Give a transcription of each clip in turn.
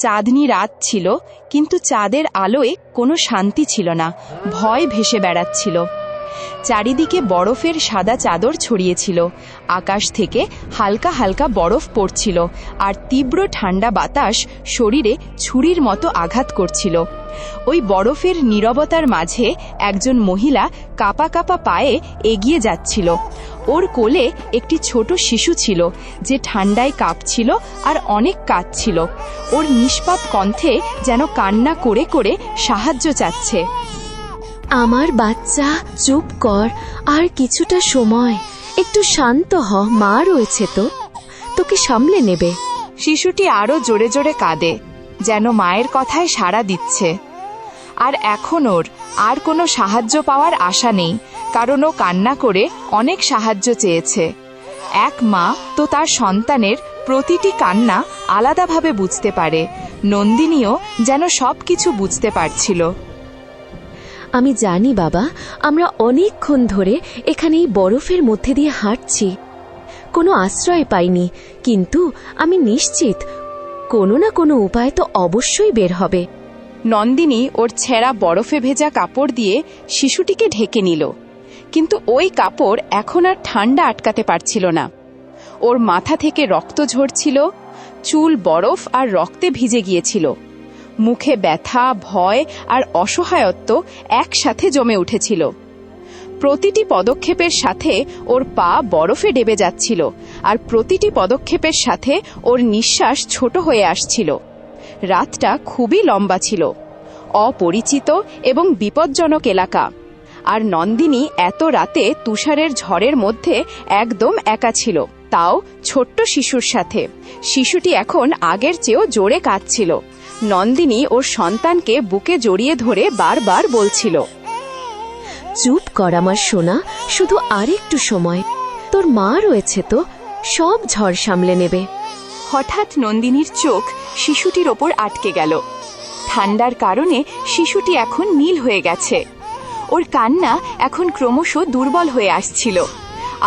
চাঁদনি রাত ছিল, কিন্তু চাঁদের আলোয় কোনো শান্তি ছিল না, ভয় ভেসে বেড়াচ্ছিল। চারিদিকে বরফের সাদা চাদর ছড়িয়েছিল, আকাশ থেকে হালকা হালকা বরফ পড়ছিল, আর তীব্র ঠান্ডা বাতাস শরীরে ছুরির মতো আঘাত করছিল। ওই বরফের নীরবতার মাঝে একজন মহিলা কাঁপা কাঁপা পায়ে এগিয়ে যাচ্ছিল। ওর কোলে একটি ছোট শিশু ছিল, যে ঠান্ডায় কাঁপছিল আর অনেক কাঁদছিল। ওর নিষ্পাপ কণ্ঠে যেন কান্না করে করে সাহায্য চাচ্ছে। আমার বাচ্চা, চুপ কর, আর কিছুটা সময়, একটু শান্ত হ, মা রয়েছে তো, তোকে সামলে নেবে। শিশুটি আরো জোরে জোরে কাঁদে, যেন মায়ের কথায় সাড়া দিচ্ছে। আর এখন ওর আর কোনো সাহায্য পাওয়ার আশা নেই, কারণ ও কান্না করে অনেক সাহায্য চেয়েছে। এক মা তো তার সন্তানের প্রতিটি কান্না আলাদাভাবে বুঝতে পারে। নন্দিনীও যেন সবকিছু বুঝতে পারছিল। আমি জানি বাবা, আমরা অনেকক্ষণ ধরে এখানে এই বরফের মধ্যে দিয়ে হাঁটছি, কোনো আশ্রয় পাইনি, কিন্তু আমি নিশ্চিত কোনো না কোনো উপায় তো অবশ্যই বের হবে। নন্দিনী ওর ছেঁড়া বরফে ভেজা কাপড় দিয়ে শিশুটিকে ঢেকে নিল, কিন্তু ওই কাপড় এখন আর ঠান্ডা আটকাতে পারছিল না। ওর মাথা থেকে রক্ত ঝরছিল, চুল বরফ আর রক্তে ভিজে গিয়েছিল। মুখে ব্যথা, ভয় আর অসহায়ত্ব একসাথে জমে উঠেছিল। প্রতিটি পদক্ষেপের সাথে ওর পা বরফে ডেবে যাচ্ছিল, আর প্রতিটি পদক্ষেপের সাথে ওর নিঃশ্বাস ছোট হয়ে আসছিল। রাতটা খুবই লম্বা ছিল, অপরিচিত এবং বিপজ্জনক এলাকা। আর নন্দিনী এত রাতে তুষারের ঝড়ের মধ্যে একদম একা ছিল, তাও ছোট্ট শিশুর সাথে। শিশুটি এখন আগের চেয়েও জোরে কাঁদছিল। নন্দিনী ওর সন্তানকে বুকে জড়িয়ে ধরে বারবার বলছিল, চুপ কর আমার সোনা, শুধু আরেকটু সময়, তোর মা রয়েছে তো, সব ঝড় সামলে নেবে। হঠাৎ নন্দিনীর চোখ শিশুটির ওপর আটকে গেল। ঠান্ডার কারণে শিশুটি এখন নীল হয়ে গেছে। ওর কান্না এখন ক্রমশ দুর্বল হয়ে আসছিল,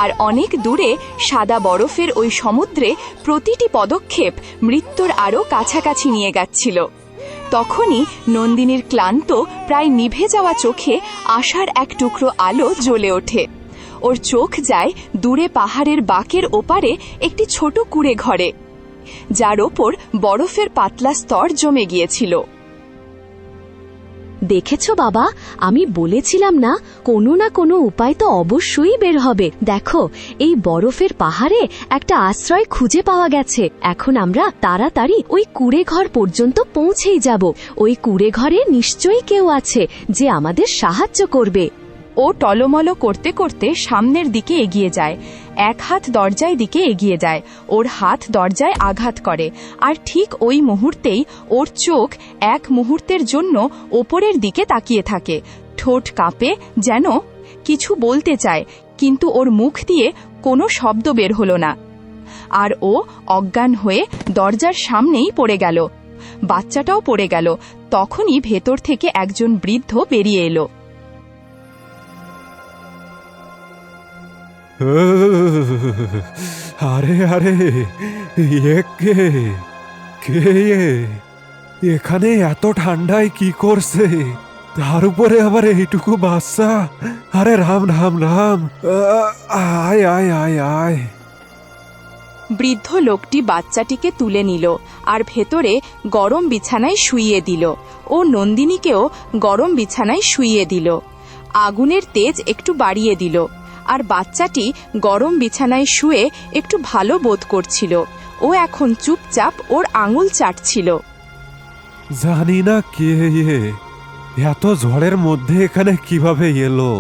আর অনেক দূরে সাদা বরফের ওই সমুদ্রে প্রতিটি পদক্ষেপ মৃত্যুর আরও কাছাকাছি নিয়ে যাচ্ছিল। তখনই নন্দিনীর ক্লান্ত, প্রায় নিভে যাওয়া চোখে আশার এক টুকরো আলো জ্বলে ওঠে। ওর চোখ যায় দূরে পাহাড়ের বাঁকের ওপারে একটি ছোট কুঁড়ে ঘরে, যার ওপর বরফের পাতলা স্তর জমে গিয়েছিল। দেখেছো বাবা, আমি বলেছিলাম না, কোনো না কোনো উপায় তো অবশ্যই বের হবে। দেখো, এই বরফের পাহাড়ে একটা আশ্রয় খুঁজে পাওয়া গেছে। এখন আমরা তাড়াতাড়ি ওই কুঁড়ে ঘর পর্যন্ত পৌঁছেই যাব। ওই কুঁড়ে ঘরে নিশ্চয়ই কেউ আছে যে আমাদের সাহায্য করবে। ও টলমল করতে করতে সামনের দিকে এগিয়ে যায়। এক হাত দরজায় দিকে এগিয়ে যায়, ওর হাত দরজায় আঘাত করে, আর ঠিক ওই মুহূর্তেই ওর চোখ এক মুহূর্তের জন্য ওপরের দিকে তাকিয়ে থাকে। ঠোঁট কাঁপে, যেন কিছু বলতে চায়, কিন্তু ওর মুখ দিয়ে কোনো শব্দ বের হলো না। আর ও অজ্ঞান হয়ে দরজার সামনেই পড়ে গেল। বাচ্চাটাও পড়ে গেল। তখনই ভেতর থেকে একজন বৃদ্ধ বেরিয়ে এলো। আরে আরে, কে কে এখানে এত ঠান্ডায় কি করছে? তার উপরে আবার এইটুকু বাচ্চা। আরে রাম রাম রাম, আয় আয় আয় আয়। বৃদ্ধ লোকটি বাচ্চাটিকে তুলে নিল আর ভেতরে গরম বিছানায় শুইয়ে দিল। ও নন্দিনীকেও গরম বিছানায় শুইয়ে দিল। আগুনের তেজ একটু বাড়িয়ে দিল, আর বাচ্চাটি গরম বিছানায় শুয়ে একটু ভালো বোধ করছিল। ও এখন চুপচাপ ওর আঙুল চাটছিল। জানি না কে এত ঝড়ের মধ্যে এখানে কিভাবে এলো।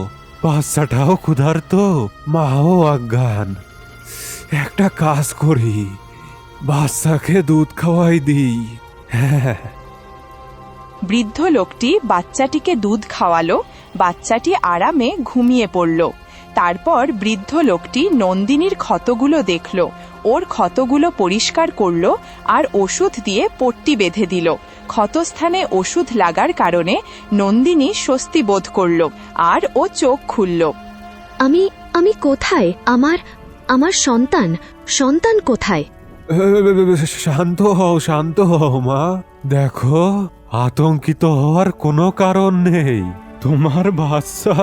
বাচ্চাটাও ক্ষুধার্ত, মাও অজ্ঞান। একটা কাজ করি, বাচ্চাকে দুধ খাওয়াই দিই। হ্যাঁ। বৃদ্ধ লোকটি বাচ্চাটিকে দুধ খাওয়ালো। বাচ্চাটি আরামে ঘুমিয়ে পড়ল। তারপর বৃদ্ধ লোকটি নন্দিনীর ক্ষতগুলো দেখল, ওর ক্ষতগুলো পরিষ্কার করল, আর ওষুধ দিয়ে পট্টি বেঁধে দিল। ক্ষতস্থানে ওষুধ লাগার কারণে নন্দিনী স্বস্তি বোধ করল, আর ও চোখ খুলল। আমি আমি কোথায়? আমার সন্তান কোথায়? শান্ত হও মা, দেখো, আতঙ্কিত হওয়ার কোনো কারণ নেই। তোমার বাচ্চা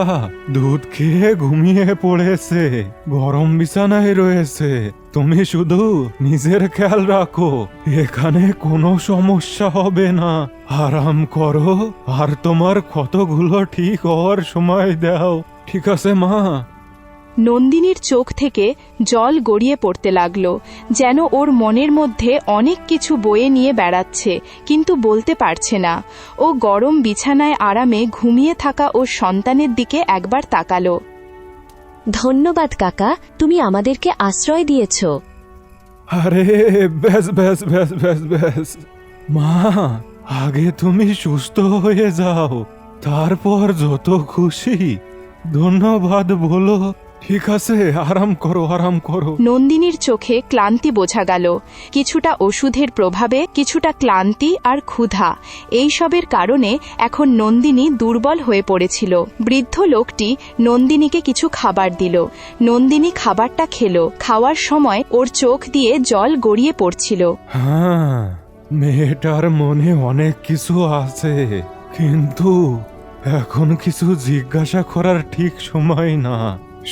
দুধ খেয়ে ঘুমিয়ে পড়েছে, গরম বিছানায় রয়েছে। তুমি শুধু নিজের খেয়াল রাখো, এখানে কোনো সমস্যা হবে না। আরাম করো আর তোমার ক্ষতগুলো ঠিক হওয়ার সময় দাও, ঠিক আছে মা? নন্দিনীর চোখ থেকে জল গড়িয়ে পড়তে লাগলো, যেন ওর মনের মধ্যে অনেক কিছু বয়ে নিয়ে বেড়াচ্ছে, কিন্তু বলতে পারছে না। ও গরম বিছানায় আরামে ঘুমিয়ে থাকা ওর সন্তানের দিকে একবার তাকালো। ধন্যবাদ কাকা, তুমি আমাদেরকে আশ্রয় দিয়েছ। আরে ব্যাস ব্যাস ব্যাস ব্যাস ব্যাস, মা আগে তুমি সুস্থ হয়ে যাও, তারপর যত খুশি ধন্যবাদ বলো। ঠিক আছে, আরাম করো আরাম করো। নন্দিনীর চোখে ক্লান্তি বোঝা গেল, কিছুটা ওষুধের প্রভাবে, কিছুটা ক্লান্তি আর ক্ষুধা। এইসবের কারণে এখন নন্দিনী দুর্বল হয়ে পড়েছিল। বৃদ্ধ লোকটি নন্দিনীকে কিছু খাবার দিল। নন্দিনী খাবারটা খেলো। খাওয়ার সময় ওর চোখ দিয়ে জল গড়িয়ে পড়ছিল। হ্যাঁ, মেয়েটার মনে অনেক কিছু আছে, কিন্তু এখন কিছু জিজ্ঞাসা করার ঠিক সময় না।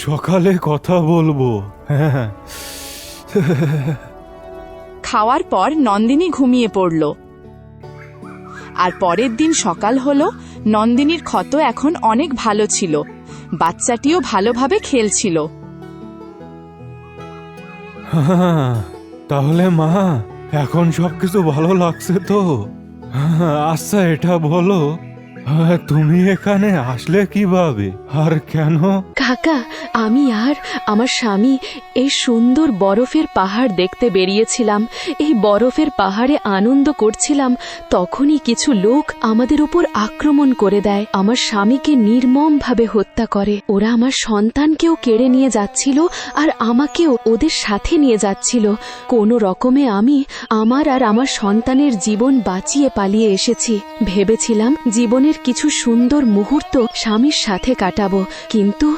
সকালে কথা বলবো। হ্যাঁ। খাওয়ার পর নন্দিনী ঘুমিয়ে পড়ল। আর পরের দিন সকাল হলো। নন্দিনীর ক্ষত এখন অনেক ভালো ছিল। বাচ্চাটিও ভালোভাবে খেলছিল। হ্যাঁ, তাহলে মা এখন সবকিছু ভালো লাগছে তো? হ্যাঁ, আচ্ছা এটা বলো, হ্যাঁ, তুমি এখানে আসলে কিভাবে আর কেন? কাকা, আমি আর আমার স্বামী এই সুন্দর বরফের পাহাড় দেখতে বেরিয়েছিলাম। এই বরফের পাহাড়ে আনন্দ করছিলাম, তখনই কিছু লোক আমাদের উপর আক্রমণ করে দেয়। আমার স্বামীকে নির্মমভাবে হত্যা করে। ওরা আমার সন্তানকেও কেড়ে নিয়ে যাচ্ছিল আর আমাকেও ওদের সাথে নিয়ে যাচ্ছিল। কোনো রকমে আমি আমার আর আমার সন্তানের জীবন বাঁচিয়ে পালিয়ে এসেছি। ভেবেছিলাম জীবনের কিছু সুন্দর মুহূর্ত স্বামীর সাথে কাটাবো, কিন্তু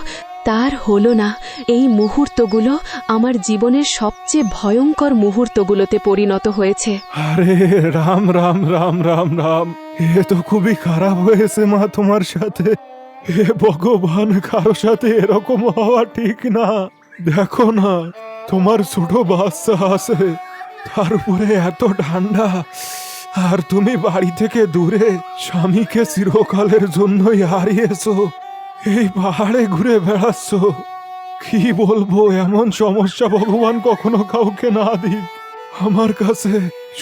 তার হলো না। এই মুহূর্তগুলো আমার জীবনের সবচেয়ে ভয়ঙ্কর মুহূর্তগুলোতে পরিণত হয়েছে। আরে রাম রাম রাম রাম রাম, এ তো খুবই খারাপ হয়েছে মা তোমার সাথে। হে ভগবান, কারো সাথে এরকম হওয়া ঠিক না। দেখো না, তোমার ছোট বাচ্চা আছে, তার উপরে এত ঠান্ডা, আর তুমি বাড়ি থেকে দূরে স্বামীকে চিরকালের জন্যই হারিয়েছো, এই পাহাড়ে ঘুরে বেড়াচ্ছ। কি বলবো, এমন সমস্যা ভগবান কখনো কাউকে না দিক। আমার কাছে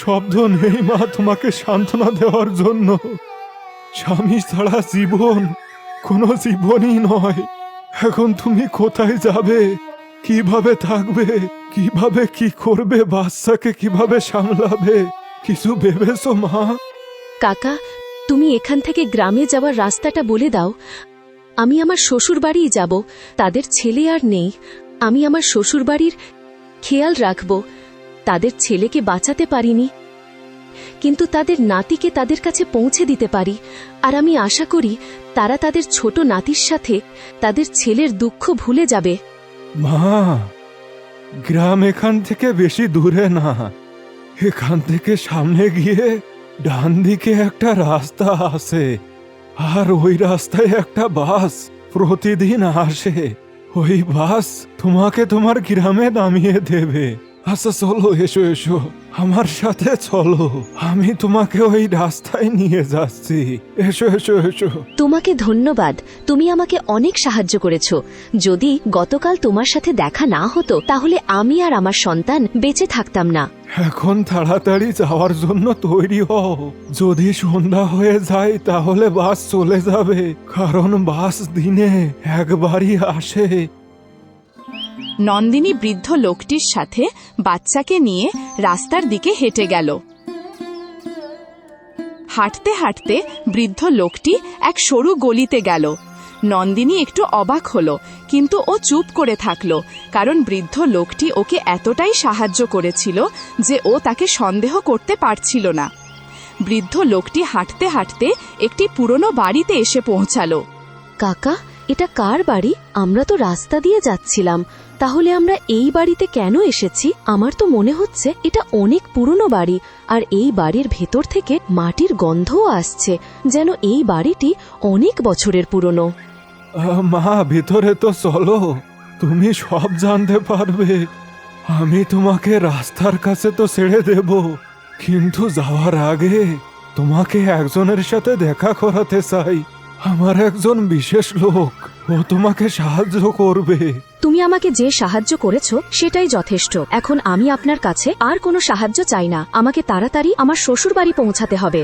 শব্দ নেই মা তোমাকে সান্ত্বনা দেওয়ার জন্য। স্বামী ছাড়া জীবন কোনো জীবনই নয়। এখন তুমি কোথায় যাবে, কিভাবে থাকবে, কিভাবে কি করবে, বাচ্চাকে কিভাবে সামলাবে, কিছু ভেবেছো মা? কাকা, তুমি এখান থেকে গ্রামে যাওয়ার রাস্তাটা বলে দাও। আমি আমার শ্বশুরবাড়িই যাব। তাদের ছেলে আর নেই। আমি আমার শ্বশুরবাড়ির খেয়াল রাখব। তাদের ছেলেকে বাঁচাতে পারিনি, কিন্তু তাদের নাতিকে তাদের কাছে পৌঁছে দিতে পারি। আর আমি আশা করি তারা তাদের ছোট নাতির সাথে তাদের ছেলের দুঃখ ভুলে যাবে। মা, গ্রাম এখান থেকে বেশি দূরে না। এখান থেকে সামনে গিয়ে ডান দিকে একটা রাস্তা আছে, আর ওই রাস্তায় একটা বাস প্রতিদিন আসে। ওই বাস তোমাকে তোমার গ্রামে নামিয়ে দেবে। আচ্ছা চলো, এসো এসো, আমার সাথে চলো, আমি তোমাকে ওই রাস্তায় নিয়ে যাচ্ছি। এসো এসো এসো। তোমাকে ধন্যবাদ, তুমি আমাকে অনেক সাহায্য করেছ। যদি গতকাল তোমার সাথে দেখা না হতো, তাহলে আমি আর আমার সন্তান বেঁচে থাকতাম না। এখন তাড়াতাড়ি যাওয়ার জন্য তৈরি হও। যদি সন্ধ্যা হয়ে যায় তাহলে বাস চলে যাবে, কারণ বাস দিনে একবারই আসে। নন্দিনী বৃদ্ধ লোকটির সাথে বাচ্চাকে নিয়ে রাস্তার দিকে হেঁটে গেল। হাঁটতে হাঁটতে বৃদ্ধ লোকটি এক সরু গলিতে গেল। নন্দিনী একটু অবাক হলো, কিন্তু ও চুপ করে থাকল, কারণ বৃদ্ধ লোকটি ওকে এতটাই সাহায্য করেছিল যে ও তাকে সন্দেহ করতে পারছিল না। বৃদ্ধ লোকটি হাঁটতে হাঁটতে একটি পুরনো বাড়িতে এসে পৌঁছালো। কাকা, এটা কার বাড়ি? আমরা তো রাস্তা দিয়ে যাচ্ছিলাম, তাহলে আমরা এই বাড়িতে কেন এসেছি? আমার তো মনে হচ্ছে এটা অনেক পুরনো বাড়ি, আর এই বাড়ির ভেতর থেকে মাটির গন্ধও আসছে, যেন এই বাড়িটি অনেক বছরের পুরনো। মা, ভিতরে তো চলো, তুমি সব জানতে পারবে। আমি তোমাকে রাস্তার কাছে তো ছেড়ে দেব, কিন্তু যাওয়ার আগে তোমাকে একজনের সাথে দেখা করাতে চাই। আমার একজন বিশেষ লোক, ও তোমাকে সাহায্য করবে। তুমি আমাকে যে সাহায্য করেছো সেটাই যথেষ্ট। এখন আমি আপনার কাছে আর কোনো সাহায্য চাই না। আমাকে তাড়াতাড়ি আমার শ্বশুর বাড়ি পৌঁছাতে হবে।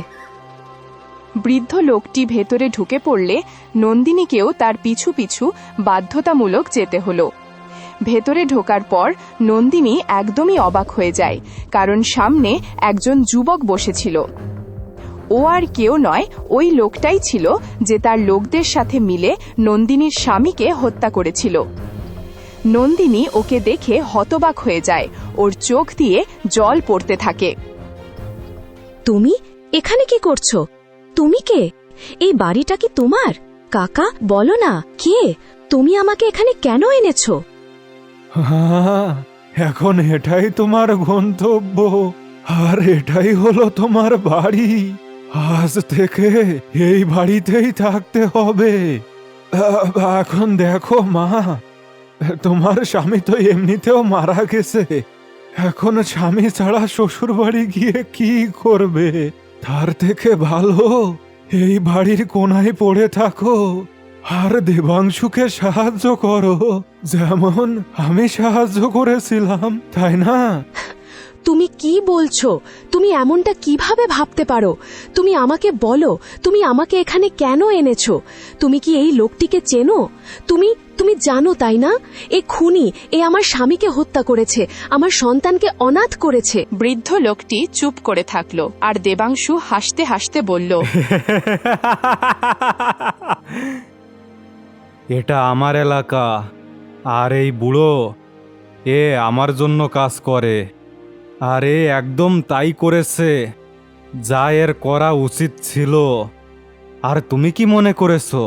বৃদ্ধ লোকটি ভেতরে ঢুকে পড়লে নন্দিনীকেও তার পিছু পিছু বাধ্যতামূলক যেতে হলো। ভেতরে ঢোকার পর নন্দিনী একদমই অবাক হয়ে যায়, কারণ সামনে একজন যুবক বসেছিল। ও আর কেউ নয়, ওই লোকটাই ছিল যে তার লোকদের সাথে মিলে নন্দিনীর স্বামীকে হত্যা করেছিল। নন্দিনী ওকে দেখে হতবাক হয়ে যায়, ওর চোখ দিয়ে জল পড়তে থাকে। তুমি এখানে কি করছো? তুমি কে? এই বাড়িটা কি তোমার? কাকা, বলো না, কে তুমি? আমাকে এখানে কেন এনেছো? হ্যাঁ, এখন এটাই তোমার গন্তব্য, আর এটাই হলো তোমার বাড়ি। আজ থেকে এই বাড়িতেই থাকতে হবে। এখন দেখো মা, তোমার স্বামী তো এমনিতেও মারা গেছে। এখন স্বামী ছাড়া শ্বশুর বাড়ি গিয়ে কি করবে? তার থেকে ভালো এই বাড়ির কোনায় পড়ে থাকো আর দেবাংশুকে সাহায্য করো, যেমন আমি সাহায্য করেছিলাম, তাই না? তুমি কি বলছো? তুমি এমনটা কিভাবে ভাবতে পারো? তুমি আমাকে বলো, তুমি আমাকে এখানে কেন এনেছো? তুমি কি এই লোকটিকে চেনো? তুমি জানো, তাই না? এ খুনি, এ আমার স্বামীকে হত্যা করেছে, আমার সন্তানকে অনাথ করেছে। বৃদ্ধ লোকটি চুপ করে থাকলো, আর দেবাংশু হাসতে হাসতে বলল, এটা আমার এলাকা, আর এই বুড়ো এ আমার জন্য কাজ করে, আর এ একদম তাই করেছে যা এর করা উচিত ছিল। আর তুমি কি মনে করেছো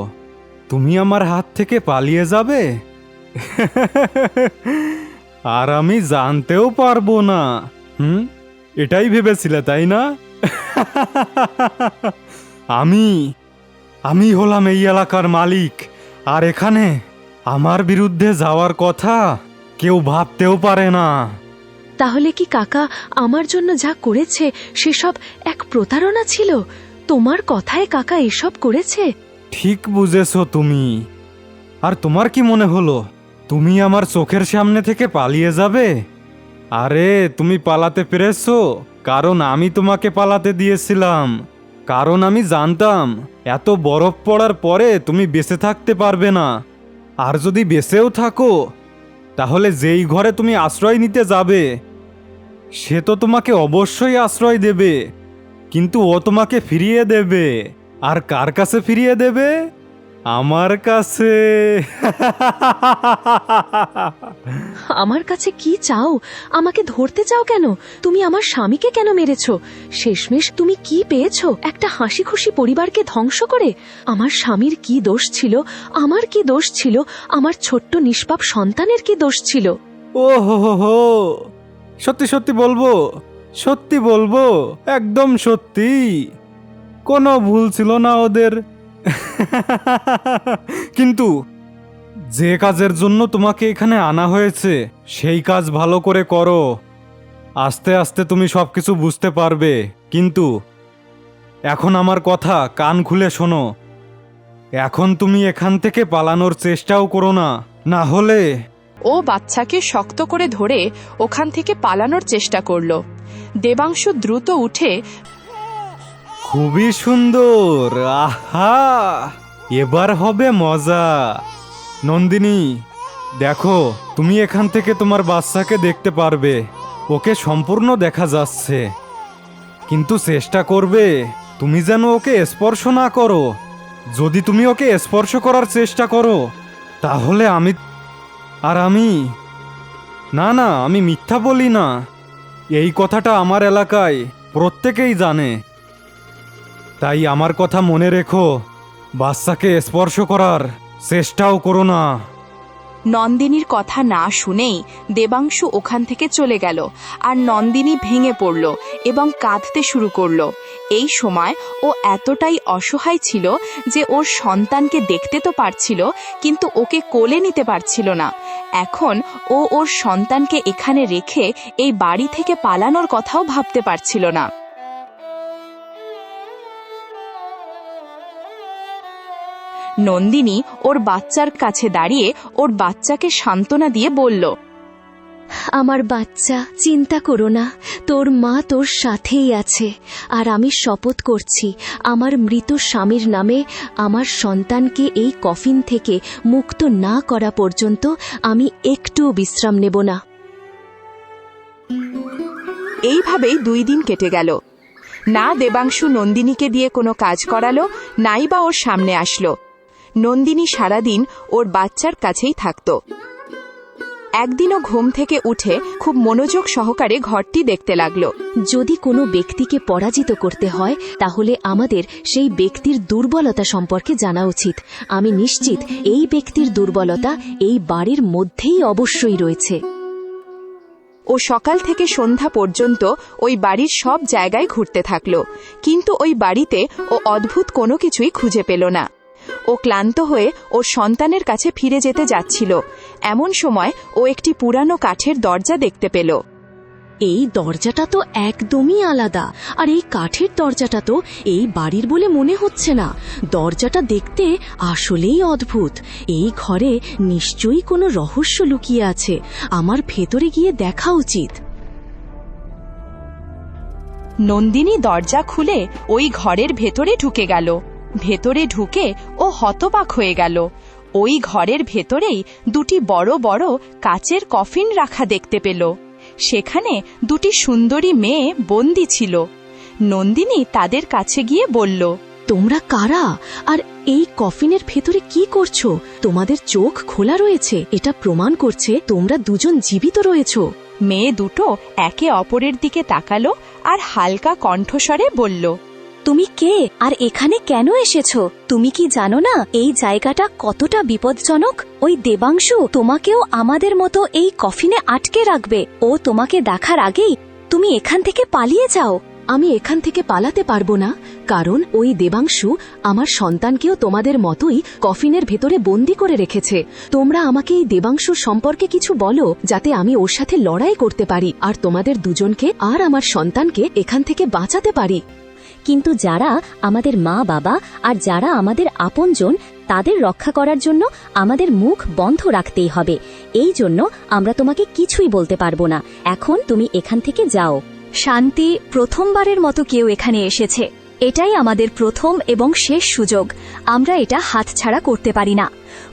তুমি আমার হাত থেকে পালিয়ে যাবে? আর আমি জানতেও পারবো না। এটাই ভেবেছিলে, তাই না? আমি হলাম এই এলাকার মালিক, আর এখানে আমার বিরুদ্ধে যাওয়ার কথা কেউ ভাবতেও পারে না। তাহলে কি কাকা আমার জন্য যা করেছে সেসব এক প্রতারণা ছিল? তোমার কথায় কাকা এসব করেছে? ঠিক বুঝেছো তুমি। আর তোমার কি মনে হলো তুমি আমার চোখের সামনে থেকে পালিয়ে যাবে? আরে তুমি পালাতে পেরেছো কারণ আমি তোমাকে পালাতে দিয়েছিলাম, কারণ আমি জানতাম এত বরফ পড়ার পরে তুমি বেঁচে থাকতে পারবে না। আর যদি বেঁচেও থাকো তাহলে যেই ঘরে তুমি আশ্রয় নিতে যাবে সে তো তোমাকে অবশ্যই আশ্রয় দেবে, কিন্তু ও তোমাকে ফিরিয়ে দেবে। আর কার কাছে ফিরিয়ে দেবে? আমার কাছে। আমার কাছে কি চাও? আমাকে ধরতে চাও কেন? তুমি আমার স্বামীকে কেন মেরেছো? শেষমেশ তুমি কি পেয়েছো? একটা হাসি খুশি পরিবারকে ধ্বংস করে? আমার স্বামীর কি দোষ ছিল? আমার কি দোষ ছিল? আমার ছোট্ট নিষ্পাপ সন্তানের কি দোষ ছিল? ও হো, সত্যি সত্যি বলবো, সত্যি বলবো, একদম সত্যি, কোনো ভুল ছিল না ওদের। কিন্তু যে কাজের জন্য তোমাকে এখানে আনা হয়েছে সেই কাজ ভালো করে করো, আস্তে আস্তে তুমি সবকিছু বুঝতে পারবে। কিন্তু এখন আমার কথা কান খুলে শোনো, এখন তুমি এখান থেকে পালানোর চেষ্টাও করো না, না হলে। ও বাচ্চাকে শক্ত করে ধরে ওখান থেকে পালানোর চেষ্টা করল। দেবাংশু দ্রুত উঠে, খুবই সুন্দর, আহা, এবার হবে মজা। নন্দিনী, দেখো, তুমি এখান থেকে তোমার বাচ্চাকে দেখতে পারবে, ওকে সম্পূর্ণ দেখা যাচ্ছে, কিন্তু চেষ্টা করবে তুমি যেন ওকে স্পর্শ না করো। যদি তুমি ওকে স্পর্শ করার চেষ্টা করো তাহলে আমি না না, আমি মিথ্যা বলি না, এই কথাটা আমার এলাকায় প্রত্যেকেই জানে। তাই আমার কথা মনে রেখো, বাচ্চাকে স্পর্শ করার চেষ্টাও করো না। নন্দিনীর কথা না শুনেই দেবাংশু ওখান থেকে চলে গেল, আর নন্দিনী ভেঙে পড়ল এবং কাঁদতে শুরু করল। এই সময় ও এতটাই অসহায় ছিল যে ওর সন্তানকে দেখতে তো পারছিল, কিন্তু ওকে কোলে নিতে পারছিল না। এখন ও ওর সন্তানকে এখানে রেখে এই বাড়ি থেকে পালানোর কথাও ভাবতে পারছিল না। নন্দিনী ওর বাচ্চার কাছে দাঁড়িয়ে ওর বাচ্চাকে সান্ত্বনা দিয়ে বলল, আমার বাচ্চা, চিন্তা করো না, তোর মা তোর সাথেই আছে। আর আমি শপথ করছি, আমার মৃত স্বামীর নামে আমার সন্তানকে এই কফিন থেকে মুক্ত না করা পর্যন্ত আমি একটুও বিশ্রাম নেব না। এইভাবেই 2 দিন কেটে গেল। না দেবাংশু নন্দিনীকে দিয়ে কোনো কাজ করালো, নাই বা ওর সামনে আসলো। নন্দিনী সারাদিন ওর বাচ্চার কাছেই থাকত। একদিনও ঘুম থেকে উঠে খুব মনোযোগ সহকারে ঘরটি দেখতে লাগলো। যদি কোনো ব্যক্তিকে পরাজিত করতে হয় তাহলে আমাদের সেই ব্যক্তির দুর্বলতা সম্পর্কে জানা উচিত। আমি নিশ্চিত এই ব্যক্তির দুর্বলতা এই বাড়ির মধ্যেই অবশ্যই রয়েছে। ও সকাল থেকে সন্ধ্যা পর্যন্ত ওই বাড়ির সব জায়গায় ঘুরতে থাকলো, কিন্তু ওই বাড়িতে ও অদ্ভুত কোনো কিছুই খুঁজে পেল না। ও ক্লান্ত হয়ে ওর সন্তানের কাছে ফিরে যেতে যাচ্ছিল। এমন সময় ও একটি পুরানো কাঠের দরজা দেখতে পেল। এই দরজাটা তো একদমই আলাদা, আর এই কাঠের দরজাটা তো এই বাড়ির বলে মনে হচ্ছে না। দরজাটা দেখতে আসলেই অদ্ভুত। এই ঘরে নিশ্চয়ই কোনো রহস্য লুকিয়ে আছে। আমার ভেতরে গিয়ে দেখা উচিত। নন্দিনী দরজা খুলে ওই ঘরের ভেতরে ঢুকে গেল। ভেতরে ঢুকে ও হতবাক হয়ে গেল। ওই ঘরের ভেতরেই 2টি বড় বড় কাচের কফিন রাখা দেখতে পেল। সেখানে 2টি সুন্দরী মেয়ে বন্দী ছিল। নন্দিনী তাদের কাছে গিয়ে বলল, তোমরা কারা, আর এই কফিনের ভেতরে কি করছো? তোমাদের চোখ খোলা রয়েছে, এটা প্রমাণ করছে তোমরা দুজন জীবিত রয়েছো। মেয়ে দুটো একে অপরের দিকে তাকালো আর হালকা কণ্ঠস্বরে বলল, তুমি কে, আর এখানে কেন এসেছো? তুমি কি জানো না এই জায়গাটা কতটা বিপজ্জনক? ওই দেবাংশু তোমাকেও আমাদের মতো এই কফিনে আটকে রাখবে। ও তোমাকে দেখার আগেই তুমি এখান থেকে পালিয়ে যাও। আমি এখান থেকে পালাতে পারবো না, কারণ ওই দেবাংশু আমার সন্তানকেও তোমাদের মতোই কফিনের ভেতরে বন্দি করে রেখেছে। তোমরা আমাকে এই দেবাংশুর সম্পর্কে কিছু বলো, যাতে আমি ওর সাথে লড়াই করতে পারি আর তোমাদের দুজনকে আর আমার সন্তানকে এখান থেকে বাঁচাতে পারি। কিন্তু যারা আমাদের মা বাবা আর যারা আমাদের আপনজন, তাদের রক্ষা করার জন্য আমাদের মুখ বন্ধ রাখতেই হবে। এই জন্য আমরা তোমাকে কিছুই বলতে পারবো না। এখন তুমি এখান থেকে যাও। শান্তি, প্রথমবারের মতো কেউ এখানে এসেছে। এটাই আমাদের প্রথম এবং শেষ সুযোগ। আমরা এটা হাতছাড়া করতে পারি না।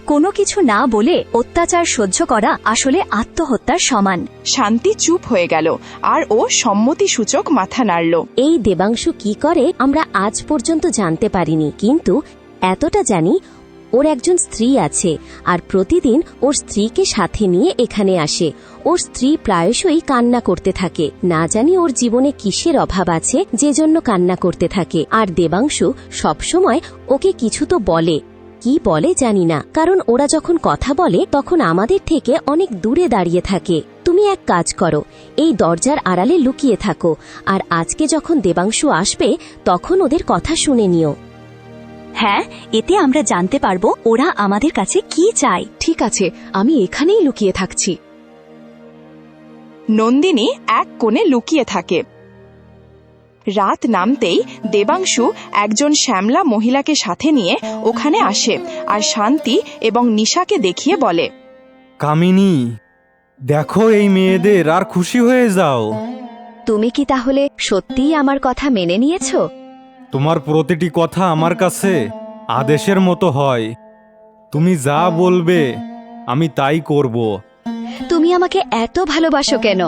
কোনো কিছু না বলে অত্যাচার সহ্য করা আসলে আত্মহত্যার সমান। শান্তি চুপ হয়ে গেল আর ও সম্মতিসূচক মাথা নাড়ল। এই দেবাংশু কি করে আমরা আজ পর্যন্ত জানতে পারিনি, কিন্তু এতটা জানি ওর একজন স্ত্রী আছে, আর প্রতিদিন ওর স্ত্রীকে সাথে নিয়ে এখানে আসে। ওর স্ত্রী প্রায়শই কান্না করতে থাকে। না জানি ওর জীবনে কিসের অভাব আছে যে জন্য কান্না করতে থাকে। আর দেবাংশু সবসময় ওকে কিছু তো বলে, কি বলে জানি না, কারণ ওরা যখন কথা বলে তখন আমাদের থেকে অনেক দূরে দাঁড়িয়ে থাকে। তুমি এক কাজ করো, এই দরজার আড়ালে লুকিয়ে থাকো, আর আজকে যখন দেবাংশু আসবে তখন ওদের কথা শুনে নিও। হ্যাঁ, এতে আমরা জানতে পারবো ওরা আমাদের কাছে কি চায়। ঠিক আছে, আমি এখানেই লুকিয়ে থাকছি। নন্দিনী এক কোণে লুকিয়ে থাকে। রাত নামতেই দেবাংশু একজন শ্যামলা মহিলাকে সাথে নিয়ে ওখানে আসে আর শান্তি এবং নিশাকে দেখিয়ে বলে, কামিনী, দেখো এই মেয়েদের আর খুশি হয়ে যাও। তুমি কি তাহলে সত্যিই আমার কথা মেনে নিয়েছো? তোমার প্রতিটি কথা আমার কাছে আদেশের মতো হয়। তুমি যা বলবে আমি তাই করব। তুমি আমাকে এত ভালোবাসো কেন?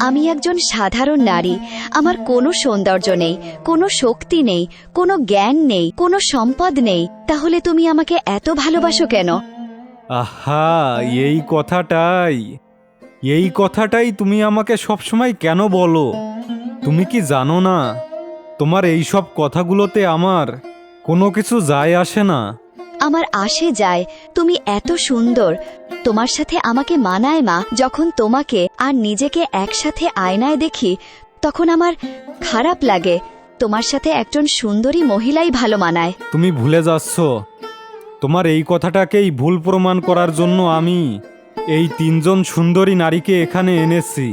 আমি একজন সাধারণ নারী। আমার কোনো সৌন্দর্য নেই, কোনো শক্তি নেই, কোনো জ্ঞান নেই, কোনো সম্পদ নেই। তাহলে তুমি আমাকে এত ভালোবাসো কেন? আহা, এই কথাটাই তুমি আমাকে সবসময় কেন বলো? তুমি কি জানো না, তোমার এই সব কথাগুলোতে আমার কোনো কিছু যায় আসে না। আমার আসে যায়, তুমি এত সুন্দর, তোমার সাথে আমাকে মানায় মা। যখন তোমাকে আর নিজেকে একসাথে আয়নায় দেখি তখন আমার খারাপ লাগে। তোমার সাথে একজন সুন্দরী মহিলাই ভালো মানায়। তুমি ভুলে যাচ্ছ, তোমার এই কথাটাকেই ভুল প্রমাণ করার জন্য আমি এই 3জন সুন্দরী নারীকে এখানে এনেছি।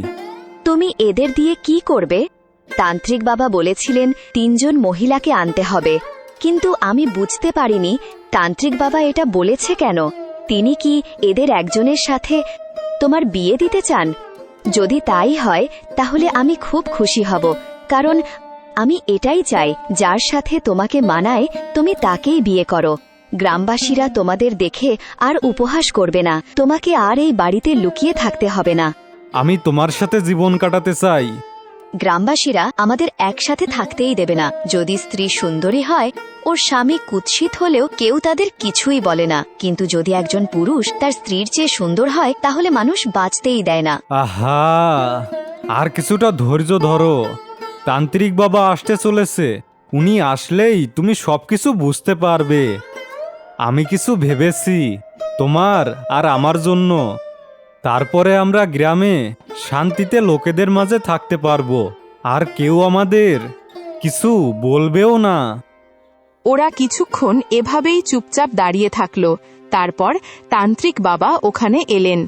তুমি এদের দিয়ে কি করবে? তান্ত্রিক বাবা বলেছিলেন 3 জন মহিলাকে আনতে হবে, কিন্তু আমি বুঝতে পারিনি তান্ত্রিক বাবা এটা বলেছে কেন। তিনি কি এদের একজনের সাথে তোমার বিয়ে দিতে চান? যদি তাই হয় তাহলে আমি খুব খুশি হব, কারণ আমি এটাই চাই, যার সাথে তোমাকে মানায় তুমি তাকেই বিয়ে করো। গ্রামবাসীরা তোমাদের দেখে আর উপহাস করবে না, তোমাকে আর এই বাড়িতে লুকিয়ে থাকতে হবে না। আমি তোমার সাথে জীবন কাটাতে চাই। গ্রামবাসীরা আমাদের একসাথে থাকতেই দেবে না। যদি স্ত্রী সুন্দরী হয়, ওর স্বামী কুৎসিত হলেও কেউ তাদের কিছুই বলে না, কিন্তু যদি একজন পুরুষ তার স্ত্রীর চেয়ে সুন্দর হয় তাহলে মানুষ বাঁচতেই দেয় না। আহা, আর কিছুটা ধৈর্য ধরো, তান্ত্রিক বাবা আসতে চলেছে। উনি আসলেই তুমি সবকিছু বুঝতে পারবে। আমি কিছু ভেবেছি তোমার আর আমার জন্য। তারপরে আমরা গ্রামে শান্তিতে লোকেদের মাঝে থাকতে পারবো, আর কেউ আমাদের কিছু বলবেও না। ওরা কিছুক্ষণ এভাবেই চুপচাপ দাঁড়িয়ে থাকল। তারপর তান্ত্রিক বাবা ওখানে এলেন।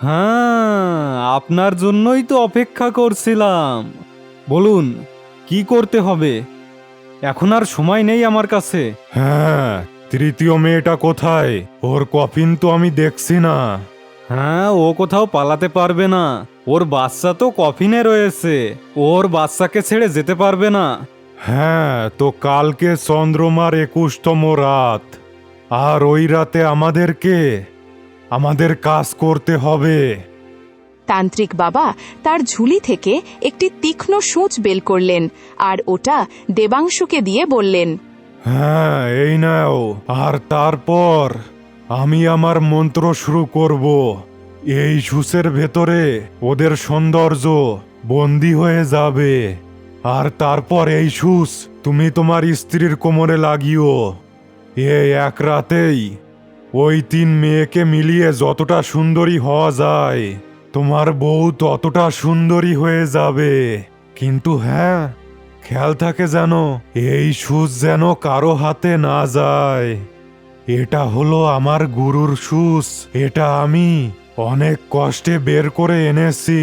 হ্যাঁ, আপনার জন্যই তো অপেক্ষা করছিলাম। বলুন, কি করতে হবে? এখন আর সময় নেই আমার কাছে। হ্যাঁ, তৃতীয় মেয়েটা কোথায়? ওর কফিন তো আমি দেখছি না। হ্যাঁ, ও কোথাও পালাতে পারবে না। ওর বাচ্চা তো কফিনে রয়েছে, ওর বাচ্চাকে ছেড়ে যেতে পারবে না। হ্যাঁ, তো কালকে চন্দ্রমার 21তম রাত, আর ওই রাতে আমাদের কাজ করতে হবে। তান্ত্রিক বাবা তার ঝুলি থেকে একটি তীক্ষ্ণ সূঁচ বের করলেন আর ওটা দেবাংশুকে দিয়ে বললেন, হ্যাঁ, এই নাও। আর তারপর আমি আমার মন্ত্র শুরু করব। এই সূচের ভেতরে ওদের সৌন্দর্য বন্দী হয়ে যাবে, আর তারপর এই সূচ তুমি তোমার স্ত্রীর কোমরে লাগিও। এই এক রাতেই ওই 3 মেয়েকে মিলিয়ে যতটা সুন্দরী হওয়া যায়, তোমার বউ ততটা সুন্দরী হয়ে যাবে। কিন্তু হ্যাঁ, খেয়াল থাকে যেন এই সূচ যেন কারো হাতে না যায়। এটা হলো আমার গুরুর সূচ, এটা আমি অনেক কষ্টে বের করে এনেছি।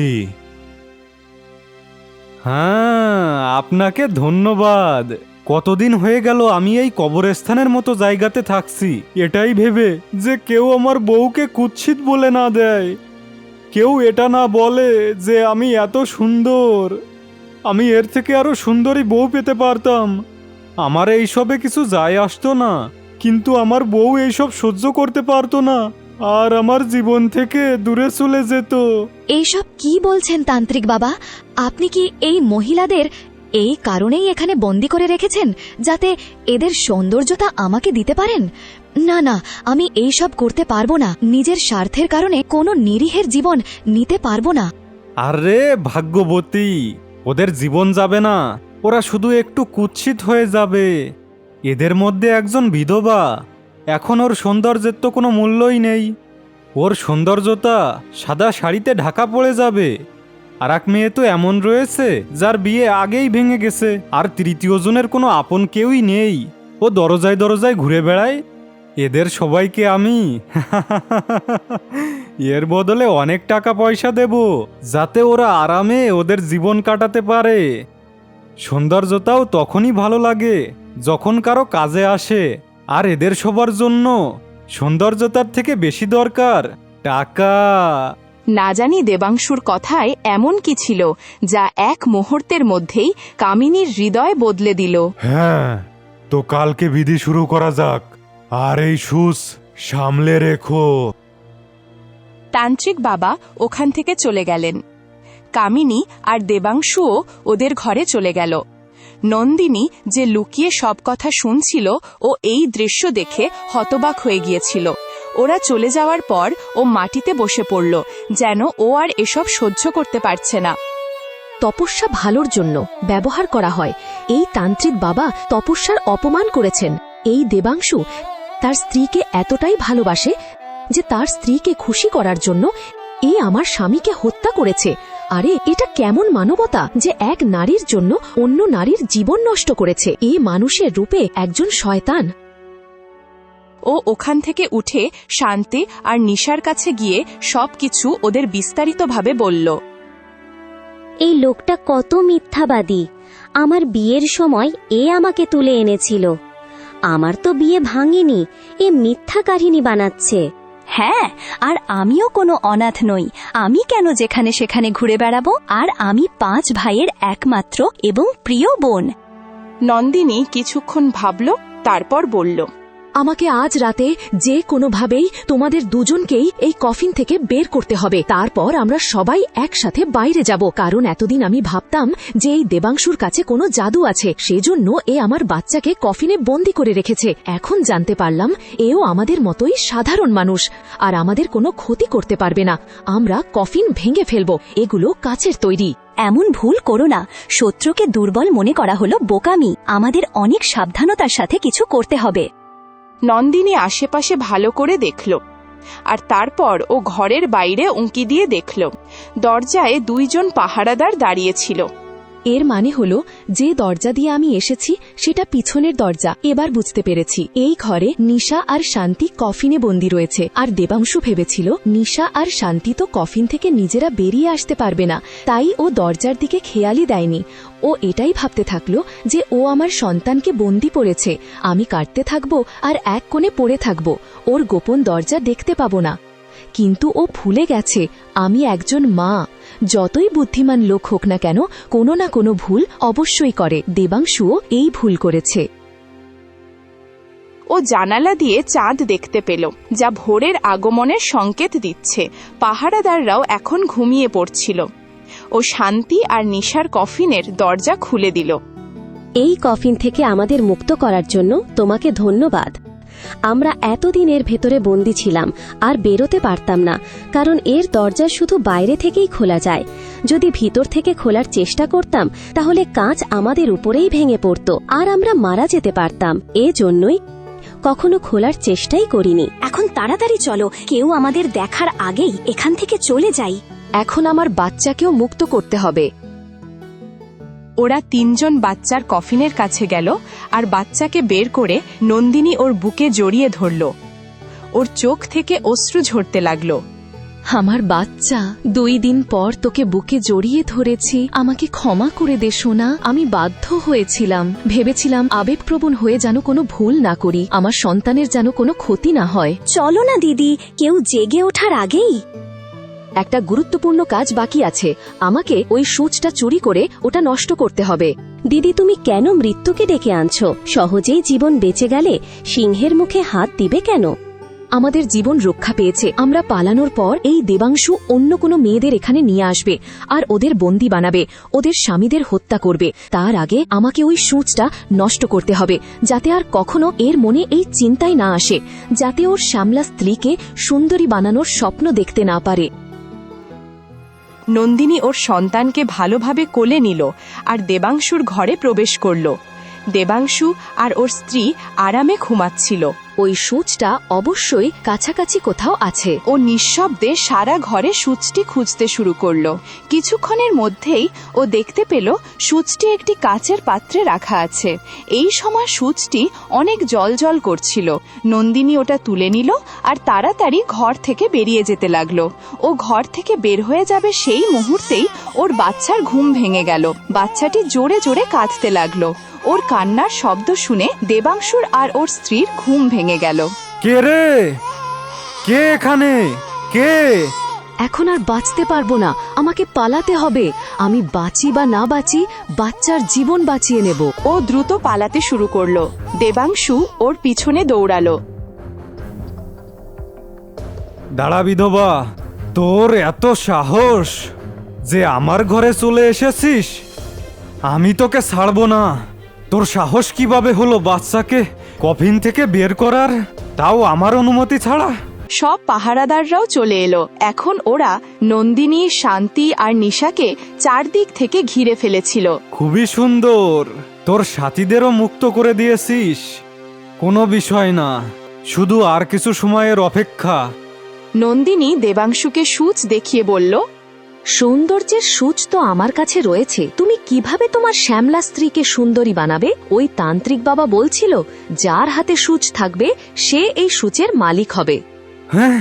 হ্যাঁ, আপনাকে ধন্যবাদ। কতদিন হয়ে গেল আমি এই কবরস্থানের মতো জায়গাতে থাকছি, এটাই ভেবে যে কেউ আমার বউকে কুৎসিত বলে না দেয়, কেউ এটা না বলে যে আমি এত সুন্দর, আমি এর থেকে আরো সুন্দরী বউ পেতে পারতাম। আমার এইসবে কিছু যায় আসতো না, কিন্তু আমার বউ এইসব সহ্য করতে পারতো না, আর আমার জীবন থেকে দূরে চলে যেত। এইসব কি বলছেন তান্ত্রিক বাবা? আপনি কি এই মহিলাদের এই কারণেই এখানে বন্দি করে রেখেছেন, যাতে এদের সৌন্দর্যতা আমাকে দিতে পারেন? না না, আমি এই সব করতে পারবো না। নিজের স্বার্থের কারণে কোনো নিরীহের জীবন নিতে পারবো না। আরে ভাগ্যবতী, ওদের জীবন যাবে না, ওরা শুধু একটু কুৎসিত হয়ে যাবে। এদের মধ্যে একজন বিধবা, এখন ওর সৌন্দর্যের তো কোনো মূল্যই নেই। ওর সৌন্দর্যতা সাদা শাড়িতে ঢাকা পড়ে যাবে। আর এক মেয়ে তো এমন রয়েছে যার বিয়ে আগেই ভেঙে গেছে, আর তৃতীয় জনের কোনো আপন কেউই নেই, ও দরজায় দরজায় ঘুরে বেড়ায়। এদের সবাইকে আমি এর বদলে অনেক টাকা পয়সা দেব, যাতে ওরা আরামে ওদের জীবন কাটাতে পারে। সৌন্দর্যতাও তখনই ভালো লাগে যখন কারো কাজে আসে, আর এদের সবার জন্য সৌন্দর্যতার থেকে বেশি দরকার টাকা। না জানি দেবাংশুর কথায় এমন কি ছিল যা এক মুহূর্তের মধ্যেই কামিনীর হৃদয় বদলে দিল। হ্যাঁ, তো কালকে বিধি শুরু করা যাক, আর এই সূচ সামলে রেখো। তান্ত্রিক বাবা ওখান থেকে চলে গেলেন। কামিনী আর দেবাংশুও ওদের ঘরে চলে গেল। নন্দিনী, যে লুকিয়ে সব কথা শুনছিল, ও এই দৃশ্য দেখে হতবাক হয়ে গিয়েছিল। ওরা চলে যাওয়ার পর ও মাটিতে বসে পড়ল, যেন ও আর এসব সহ্য করতে পারছে না। তপস্যা ভালোর জন্য ব্যবহার করা হয়। এই তান্ত্রিক বাবা তপস্যার অপমান করেছেন। এই দেবাংশু তার স্ত্রীকে এতটাই ভালোবাসে যে তার স্ত্রীকে খুশি করার জন্য এ আমার স্বামীকে হত্যা করেছে। আরে এটা কেমন মানবতা যে এক নারীর জন্য অন্য নারীর জীবন নষ্ট করেছে। এ মানুষের রূপে একজন শয়তান। ও ওখান থেকে উঠে শান্তি আর নিশার কাছে গিয়ে সবকিছু ওদের বিস্তারিতভাবে বলল। এই লোকটা কত মিথ্যাবাদী। আমার বিয়ের সময় এ আমাকে তুলে এনেছিল। আমার তো বিয়ে ভাঙেনি, এ মিথ্যা কাহিনী বানাচ্ছে। হ্যাঁ, আর আমিও কোনো অনাথ নই। আমি কেন যেখানে সেখানে ঘুরে বেড়াবো? আর আমি 5 ভাইয়ের একমাত্র এবং প্রিয় বোন। নন্দিনী কিছুক্ষণ ভাবল, তারপর বলল, আমাকে আজ রাতে যে কোনোভাবেই তোমাদের দুজনকেই এই কফিন থেকে বের করতে হবে। তারপর আমরা সবাই একসাথে বাইরে যাব। কারণ এতদিন আমি ভাবতাম যে এই দেবাংশুর কাছে কোনো জাদু আছে, সেজন্য এ আমার বাচ্চাকে কফিনে বন্দি করে রেখেছে। এখন জানতে পারলাম এও আমাদের মতোই সাধারণ মানুষ, আর আমাদের কোনো ক্ষতি করতে পারবে না। আমরা কফিন ভেঙে ফেলব। এগুলো কাচের তৈরি। এমন ভুল করো না। শত্রুকে দুর্বল মনে করা হলো বোকামি। আমাদের অনেক সাবধানতার সাথে কিছু করতে হবে। নন্দিনী আশেপাশে ভালো করে দেখল, আর তারপর ও ঘরের বাইরে উঁকি দিয়ে দেখল দরজায় 2 জন পাহারাদার দাঁড়িয়েছিল। এর মানে হলো যে দরজা দিয়ে আমি এসেছি সেটা পিছনের দরজা। এবার বুঝতে পেরেছি, এই ঘরে নিশা আর শান্তি কফিনে বন্দী রয়েছে। আর দেবাংশু ভেবেছিল নিশা আর শান্তি তো কফিন থেকে নিজেরা বেরিয়ে আসতে পারবে না, তাই ও দরজার দিকে খেয়ালই দেয়নি। ও এটাই ভাবতে থাকলো যে ও আমার সন্তানকে বন্দী পড়েছে, আমি কাটতে থাকব আর এক কোণে পড়ে থাকব, ওর গোপন দরজা দেখতে পাবো না। কিন্তু ও ভুলে গেছে আমি একজন মা। যতই বুদ্ধিমান লোক হোক না কেন, কোনো না কোনো ভুল অবশ্যই করে। দেবাংশুও এই ভুল করেছে। ও জানালা দিয়ে চাঁদ দেখতে পেল, যা ভোরের আগমনের সংকেত দিচ্ছে। পাহারাদাররাও এখন ঘুমিয়ে পড়ছিল। ও শান্তি আর নিশার কফিনের দরজা খুলে দিল। এই কফিন থেকে আমাদের মুক্ত করার জন্য তোমাকে ধন্যবাদ। আমরা এতদিন এর ভেতরে বন্দী ছিলাম আর বেরোতে পারতাম না, কারণ এর দরজা শুধু বাইরে থেকেই খোলা যায়। যদি ভিতর থেকে খোলার চেষ্টা করতাম তাহলে কাঁচ আমাদের উপরেই ভেঙে পড়ত আর আমরা মারা যেতে পারতাম। এজন্যই কখনো খোলার চেষ্টাই করিনি। এখন তাড়াতাড়ি চলো, কেউ আমাদের দেখার আগেই এখান থেকে চলে যাই। এখন আমার বাচ্চাকেও মুক্ত করতে হবে। ওরা 3 জন বাচ্চার কফিনের কাছে গেল আর বাচ্চাকে বের করে নন্দিনী ওর বুকে জড়িয়ে ধরল। ওর চোখ থেকে অশ্রু ঝরতে লাগলো। আমার বাচ্চা, 2 দিন পর তোকে বুকে জড়িয়ে ধরেছি। আমাকে ক্ষমা করে দে সোনা। আমি বাধ্য হয়েছিলাম, ভেবেছিলাম আবেগপ্রবণ হয়ে যেন কোনো ভুল না করি, আমার সন্তানের যেন কোনো ক্ষতি না হয়। চলো না দিদি, কেউ জেগে ওঠার আগেই। একটা গুরুত্বপূর্ণ কাজ বাকি আছে। আমাকে ওই সূচটা চুরি করে ওটা নষ্ট করতে হবে। দিদি, তুমি কেন মৃত্যুকে ডেকে আনছো? সহজেই জীবন বেঁচে গেলে সিংহের মুখে হাত দিবে কেন? আমাদের জীবন রক্ষা পেয়েছে। আমরা পালানোর পর এই দেবাংশু অন্য কোনো মেয়েদের এখানে নিয়ে আসবে আর ওদের বন্দী বানাবে, ওদের স্বামীদের হত্যা করবে। তার আগে আমাকে ওই সূচটা নষ্ট করতে হবে, যাতে আর কখনো এর মনে এই চিন্তাই না আসে, যাতে ওর শ্যামলা স্ত্রীকে সুন্দরী বানানোর স্বপ্ন দেখতে না পারে। নন্দিনী ওর সন্তানকে ভালোভাবে কোলে নিল আর দেবাংশুর ঘরে প্রবেশ করল। দেবাংশু আর ওর স্ত্রী আরামে ঘুমাচ্ছিল। ওই সূচটা অবশ্যই কাছাকাছি কোথাও আছে। ও নিঃশব্দে সারা ঘরে সূচটি খুঁজতে শুরু করলো। কিছুক্ষণের মধ্যেই ও দেখতে পেল সূচটি একটি কাচের পাত্রে রাখা আছে। এই সময় সূচটি অনেক জলজল করছিল। নন্দিনী ওটা তুলে নিল আর তাড়াতাড়ি ঘর থেকে বেরিয়ে যেতে লাগলো। ও ঘর থেকে বের হয়ে যাবে সেই মুহূর্তেই ওর বাচ্চার ঘুম ভেঙে গেল। বাচ্চাটি জোরে জোরে কাঁদতে লাগলো। ওর কান্নার শব্দ শুনে দেবাংশুর আর ওর স্ত্রীর ঘুম ভেঙে গেল। কে রে? কে এখানে? কে? এখন আর বাঁচতে পারবো না, আমাকে পালাতে হবে। আমি বাঁচি বা না বাঁচি, বাচ্চার জীবন বাঁচিয়ে নেব। ও দ্রুত পালাতে শুরু করলো। দেবাংশু ওর পিছনে দৌড়ালো। দাঁড়া বিধবা, তোর এত সাহস যে আমার ঘরে চলে এসেছিস? আমি তোকে ছাড়বো না। তোর সাহস কিভাবে হলো বাচ্চাকে কফিন থেকে বের করার, তাও আমার অনুমতি ছাড়া? সব পাহারাদাররাও চলে এলো। এখন ওরা নন্দিনী, শান্তি আর নিশাকে চারদিক থেকে ঘিরে ফেলেছিল। খুবই সুন্দর, তোর সাথীদেরও মুক্ত করে দিয়েছিস। কোনো বিষয় না, শুধু আর কিছু সময়ের অপেক্ষা। নন্দিনী দেবাংশুকে সূচ দেখিয়ে বলল, সৌন্দর্যের সূচ তো আমার কাছে রয়েছে। তুমি কিভাবে তোমার শ্যামলা স্ত্রীকে সুন্দরী বানাবে? ওই তান্ত্রিক বাবা বলছিল, যার হাতে সূচ থাকবে সে এই সূচের মালিক হবে। হ্যাঁ,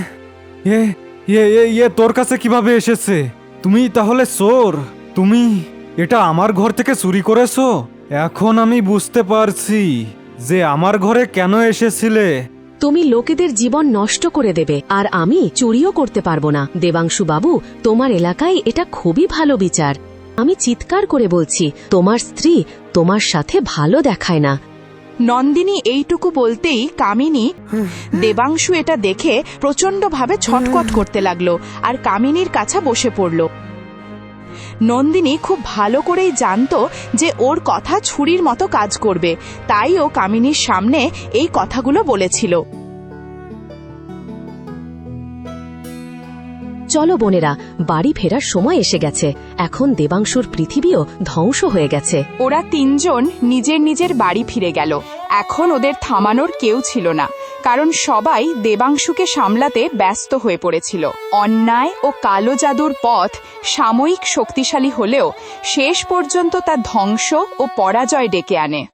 এ তোর কাছে কিভাবে এসেছে? তুমি তাহলে চোর? তুমি এটা আমার ঘর থেকে চুরি করেছো? এখন আমি বুঝতে পারছি যে আমার ঘরে কেন এসেছিলে। তুমি লোকেদের জীবন নষ্ট করে দেবে, আর আমি চুরিও করতে পারবো না। দেবাংশু বাবু, তোমার এলাকায় এটা খুবই ভালো বিচার। আমি চিৎকার করে বলছি, তোমার স্ত্রী তোমার সাথে ভালো দেখায় না। নন্দিনী এইটুকু বলতেই কামিনী দেবাংশু এটা দেখে প্রচণ্ডভাবে ছটকট করতে লাগলো আর কামিনীর কাছে বসে পড়ল। নন্দিনী খুব ভালো করেই জানতো যে ওর কথা ছুরির মতো কাজ করবে, তাই ও কামিনীর সামনে এই কথাগুলো বলেছিল। চলো বোনেরা, বাড়ি ফেরার সময় এসে গেছে। এখন দেবাংশুর পৃথিবীও ধ্বংস হয়ে গেছে। ওরা তিনজন নিজের নিজের বাড়ি ফিরে গেল। এখন ওদের থামানোর কেউ ছিল না, কারণ সবাই দেবাংশুকে সামলাতে ব্যস্ত হয়ে পড়েছিল। অন্যায় ও কালো জাদুর পথ সাময়িক শক্তিশালী হলেও শেষ পর্যন্ত তা ধ্বংস ও পরাজয় ডেকে আনে।